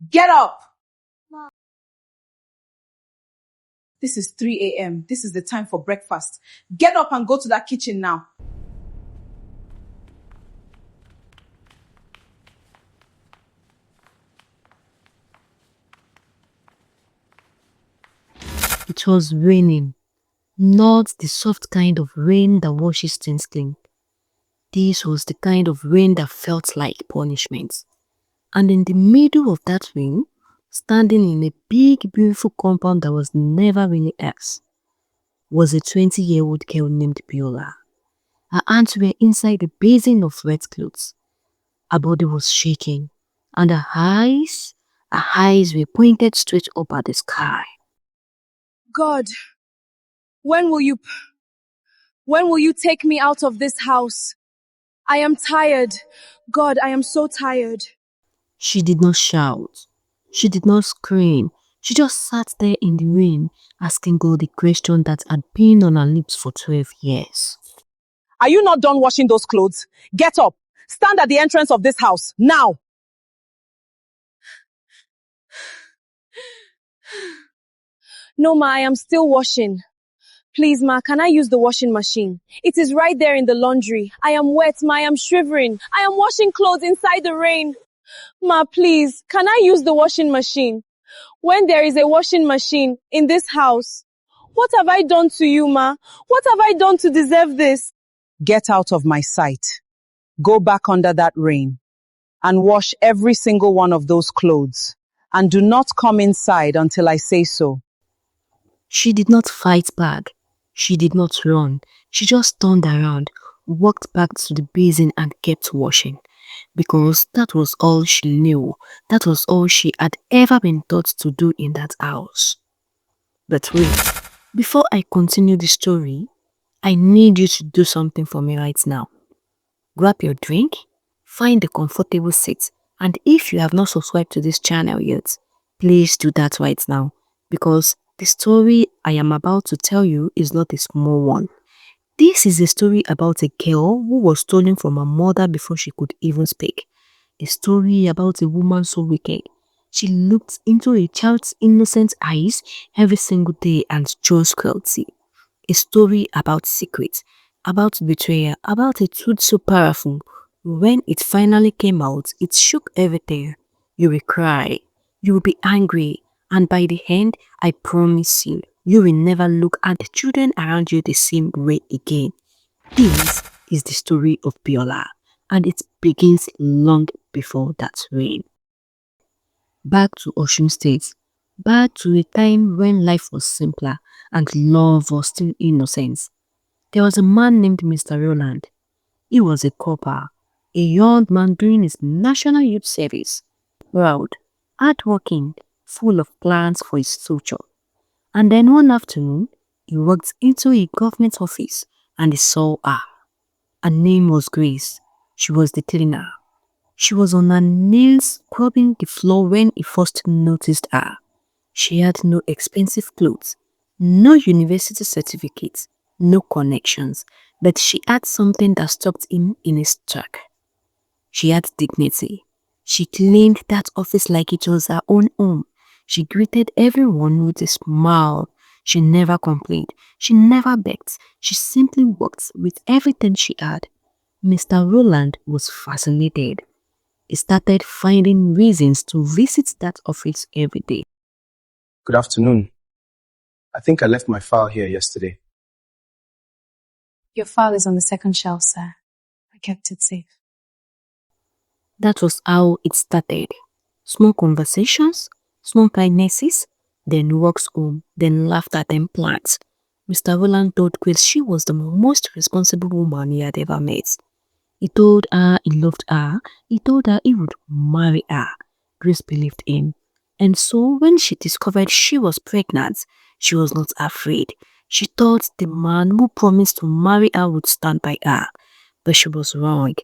Get up! This is 3 a.m. This is the time for breakfast. Get up and go to that kitchen now. It was raining, not the soft kind of rain that washes things clean. This was the kind of rain that felt like punishment. And in the middle of that rain, standing in a big, beautiful compound that was never really ours, was a 20-year-old girl named Biola. Her hands were inside a basin of wet clothes. Her body was shaking, and her eyes were pointed straight up at the sky. God, when will you take me out of this house? I am tired. God, I am so tired. She did not shout. She did not scream. She just sat there in the rain, asking God the question that had been on her lips for 12 years. Are you not done washing those clothes? Get up. Stand at the entrance of this house, now. No, Ma, I am still washing. Please, Ma, can I use the washing machine? It is right there in the laundry. I am wet, Ma, I am shivering. I am washing clothes inside the rain. Ma, please, can I use the washing machine? When there is a washing machine in this house, what have I done to you, Ma? What have I done to deserve this? Get out of my sight. Go back under that rain and wash every single one of those clothes. And do not come inside until I say so. She did not fight back. She did not run. She just turned around, walked back to the basin and kept washing. Because that was all she knew. That was all she had ever been taught to do in that house. But wait, before I continue the story, I need you to do something for me right now. Grab your drink, find a comfortable seat, and if you have not subscribed to this channel yet, please do that right now, because the story I am about to tell you is not a small one. This is a story about a girl who was stolen from her mother before she could even speak. A story about a woman so wicked. She looked into a child's innocent eyes every single day and chose cruelty. A story about secrets, about betrayal, about a truth so powerful. When it finally came out, it shook everything. You will cry, you will be angry, and by the end, I promise you, you will never look at the children around you the same way again. This is the story of Biola, and it begins long before that rain. Back to Osun State, back to a time when life was simpler and love was still innocent. There was a man named Mr. Roland. He was a copper, a young man doing his national youth service. Proud, hardworking, full of plans for his future. And then one afternoon, he walked into a government office and he saw her. Her name was Grace. She was the cleaner. She was on her knees scrubbing the floor when he first noticed her. She had no expensive clothes, no university certificates, no connections, but she had something that stopped him in his track. She had dignity. She cleaned that office like it was her own home. She greeted everyone with a smile. She never complained. She never begged. She simply worked with everything she had. Mr. Roland was fascinated. He started finding reasons to visit that office every day. Good afternoon. I think I left my file here yesterday. Your file is on the second shelf, sir. I kept it safe. That was how it started. Small conversations, small kindnesses, then walks home, then laughter, then plans. Mr. Roland told Grace she was the most responsible woman he had ever met. He told her he loved her. He told her he would marry her. Grace believed him. And so when she discovered she was pregnant, she was not afraid. She thought the man who promised to marry her would stand by her. But she was wrong.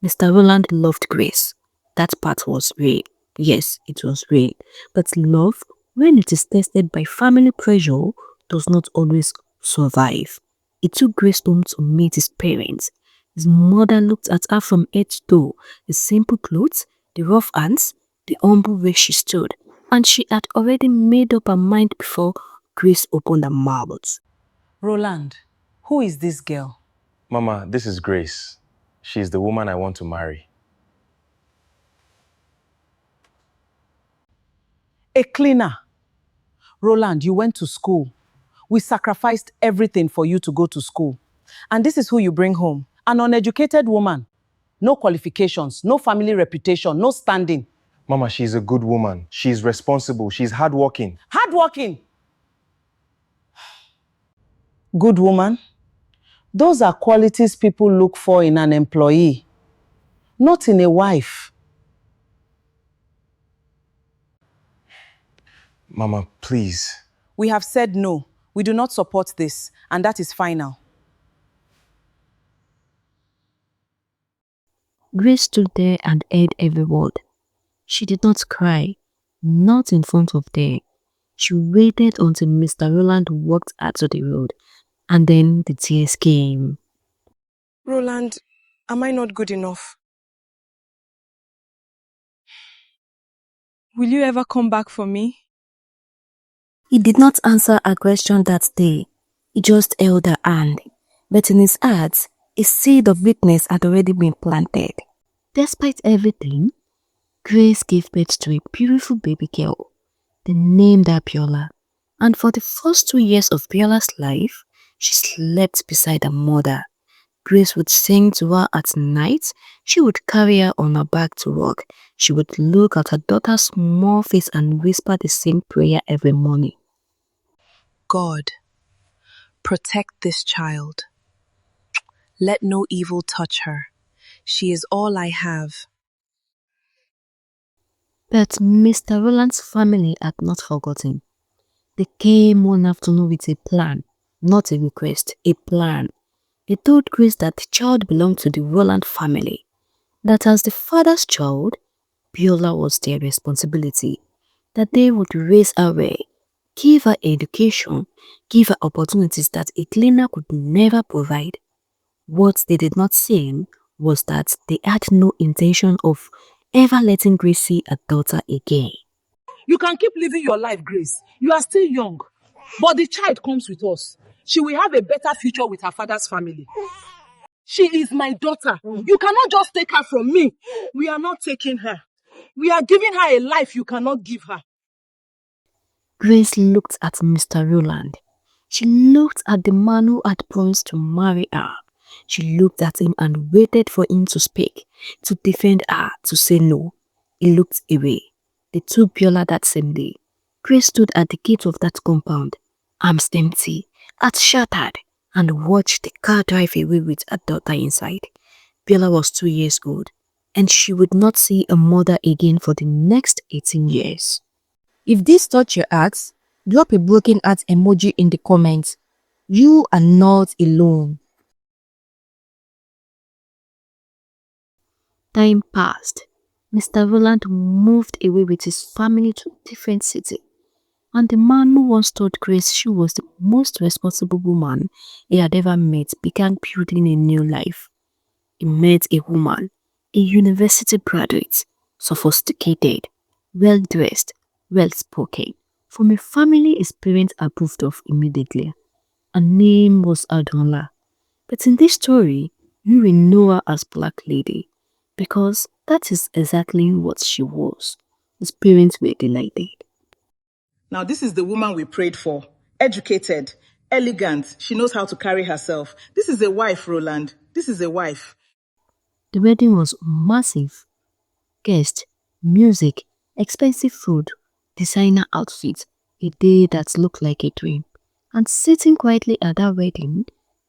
Mr. Roland loved Grace. That part was real. Yes, it was real. But love, when it is tested by family pressure, does not always survive. He took Grace home to meet his parents. His mother looked at her from head to toe. The simple clothes, the rough hands, the humble way she stood, and she had already made up her mind before Grace opened her mouth. Roland, who is this girl? Mama, this is Grace. She's the woman I want to marry. A cleaner. Roland, you went to school. We sacrificed everything for you to go to school. And this is who you bring home. An uneducated woman. No qualifications, no family reputation, no standing. Mama, she's a good woman. She's responsible. She's hardworking. Hardworking. Good woman. Those are qualities people look for in an employee, not in a wife. Mama, please. We have said no. We do not support this, and that is final. Grace stood there and heard every word. She did not cry, not in front of them. She waited until Mr. Roland walked out to the road, and then the tears came. Roland, am I not good enough? Will you ever come back for me? He did not answer her question that day. He just held her hand. But in his heart, a seed of weakness had already been planted. Despite everything, Grace gave birth to a beautiful baby girl. They named her Biola. And for the first 2 years of Biola's life, she slept beside her mother. Grace would sing to her at night. She would carry her on her back to work. She would look at her daughter's small face and whisper the same prayer every morning. God, protect this child. Let no evil touch her. She is all I have. But Mr. Roland's family had not forgotten. They came one afternoon with a plan, not a request, a plan. They told Grace that the child belonged to the Roland family, that as the father's child, Biola was their responsibility, that they would raise her well, give her education, give her opportunities that a cleaner could never provide. What they did not say was that they had no intention of ever letting Grace see her daughter again. You can keep living your life, Grace. You are still young. But the child comes with us. She will have a better future with her father's family. She is my daughter. You cannot just take her from me. We are not taking her. We are giving her a life you cannot give her. Grace looked at Mr. Roland. She looked at the man who had promised to marry her. She looked at him and waited for him to speak, to defend her, to say no. He looked away. They took Biola that same day. Grace stood at the gate of that compound, arms empty, heart shattered, and watched the car drive away with her daughter inside. Biola was 2 years old, and she would not see her mother again for the next 18 years. If this touched your heart, drop a broken heart emoji in the comments. You are not alone. Time passed. Mr. Roland moved away with his family to a different city. And the man who once told Grace she was the most responsible woman he had ever met began building a new life. He met a woman, a university graduate, sophisticated, well-dressed, well-spoken, from a family his parents approved of immediately. Her name was Adonla. But in this story, you will know her as Black Lady, because that is exactly what she was. His parents were delighted. Now, this is the woman we prayed for. Educated, elegant. She knows how to carry herself. This is a wife, Roland. This is a wife. The wedding was massive. Guests, music, expensive food, designer outfits, a day that looked like a dream. And sitting quietly at that wedding,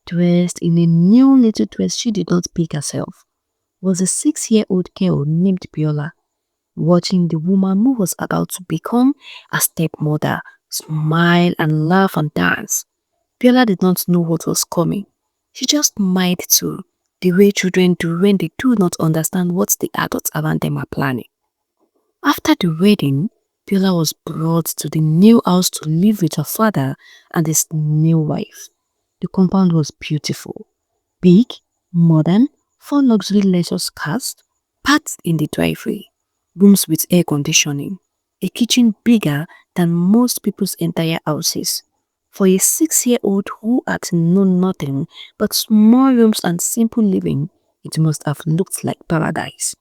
dressed in a new little dress she did not pick herself, was a 6-year-old girl named Biola, watching the woman who was about to become a stepmother smile and laugh and dance. Biola did not know what was coming. She just smiled too, the way children do when they do not understand what the adults around them are planning. After the wedding, Biola was brought to the new house to live with her father and his new wife. The compound was beautiful, big, modern, 4 luxury leisure cars parked in the driveway. rooms with air conditioning, a kitchen bigger than most people's entire houses. For a 6-year-old who had known nothing but small rooms and simple living, it must have looked like paradise.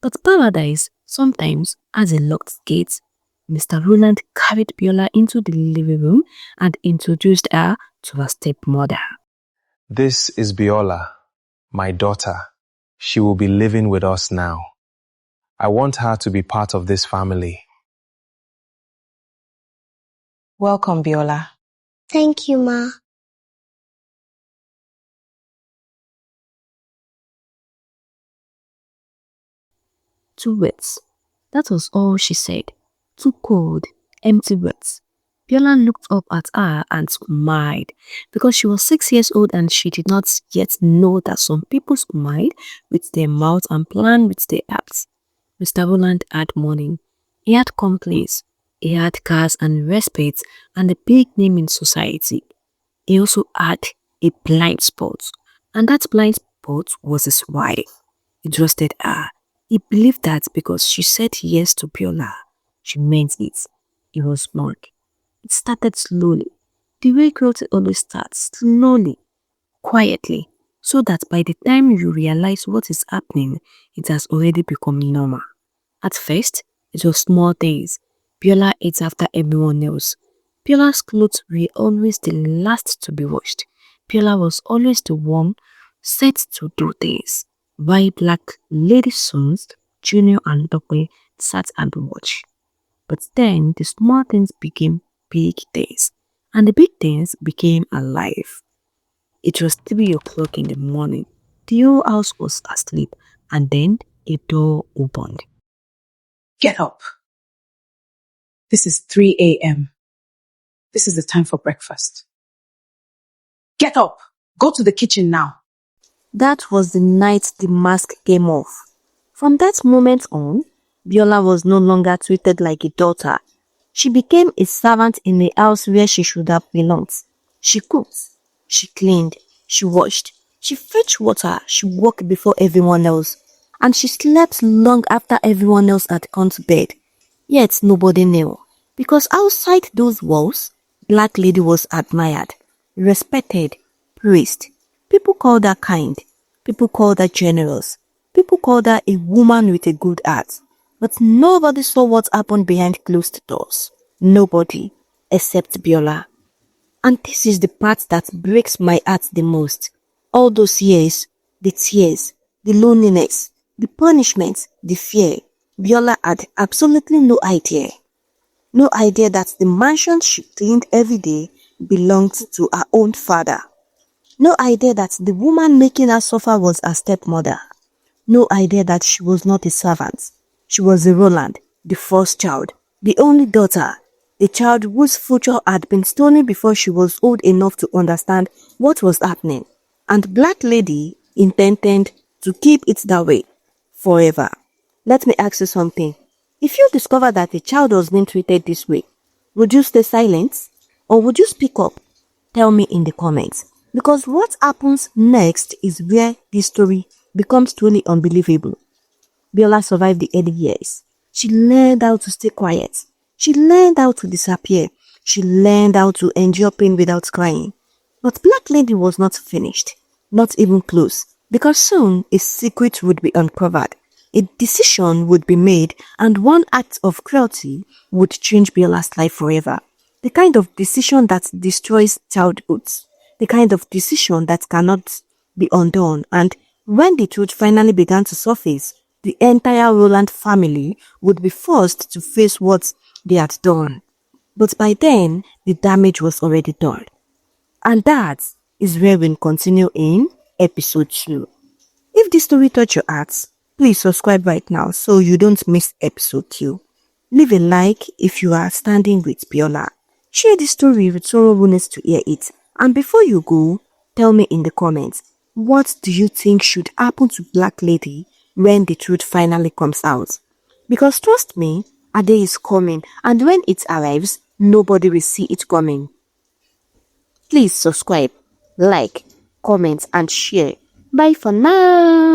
But paradise sometimes has a locked gate. Mr. Roland carried Biola into the living room and introduced her to her stepmother. This is Biola, my daughter. She will be living with us now. I want her to be part of this family. Welcome, Biola. Thank you, Ma. Two words. That was all she said. Two cold, empty words. Biola looked up at her and smiled because she was 6 years old and she did not yet know that some people smiled with their mouth and plan with their hearts. Mr. Roland had money. He had complaints. He had cars and respect and a big name in society. He also had a blind spot, and that blind spot was his wife. He trusted her. He believed that because she said yes to Biola, she meant it. He was wrong. It started slowly. The way growth always starts, slowly, quietly, so that by the time you realize what is happening, it has already become normal. At first, it was small things. Biola ate after everyone else. Biola's clothes were always the last to be washed. Biola was always the one set to do things. While black lady sons, Junior and Dokwe sat and watched. But then the small things became big things, and the big things became alive. It was 3 o'clock in the morning. The whole house was asleep, and then a door opened. Get up. This is 3 a.m. This is the time for breakfast. Get up. Go to the kitchen now. That was the night the mask came off. From that moment on, Biola was no longer treated like a daughter. She became a servant in a house where she should have belonged. She cooked, she cleaned, she washed, she fetched water, she walked before everyone else, and she slept long after everyone else had gone to bed. Yet nobody knew, because outside those walls, Black Lady was admired, respected, praised. People called her kind, people called her generous, people called her a woman with a good heart. But nobody saw what happened behind closed doors. Nobody, except Biola. And this is the part that breaks my heart the most. All those years, the tears, the loneliness, the punishment, the fear, Biola had absolutely no idea. No idea that the mansion she cleaned every day belonged to her own father. No idea that the woman making her suffer was her stepmother. No idea that she was not a servant. She was a Roland, the first child, the only daughter, the child whose future had been stolen before she was old enough to understand what was happening. And Black Lady intended to keep it that way forever. Let me ask you something. If you discover that a child was being treated this way, would you stay silent or would you speak up? Tell me in the comments. Because what happens next is where this story becomes truly unbelievable. Biola survived the early years. She learned how to stay quiet. She learned how to disappear. She learned how to endure pain without crying. But Black Lady was not finished, not even close, because soon a secret would be uncovered. A decision would be made and one act of cruelty would change Biola's life forever. The kind of decision that destroys childhoods. The kind of decision that cannot be undone. And when the truth finally began to surface, the entire Roland family would be forced to face what they had done. But by then, the damage was already done. And that is where we'll continue in episode 2. If this story touched your hearts, please subscribe right now so you don't miss episode 2. Leave a like if you are standing with Biola. Share this story with someone who needs to hear it. And before you go, tell me in the comments, what do you think should happen to Black Lady when the truth finally comes out? Because trust me, a day is coming, and when it arrives, nobody will see it coming. Please subscribe, like, comment and share. Bye for now.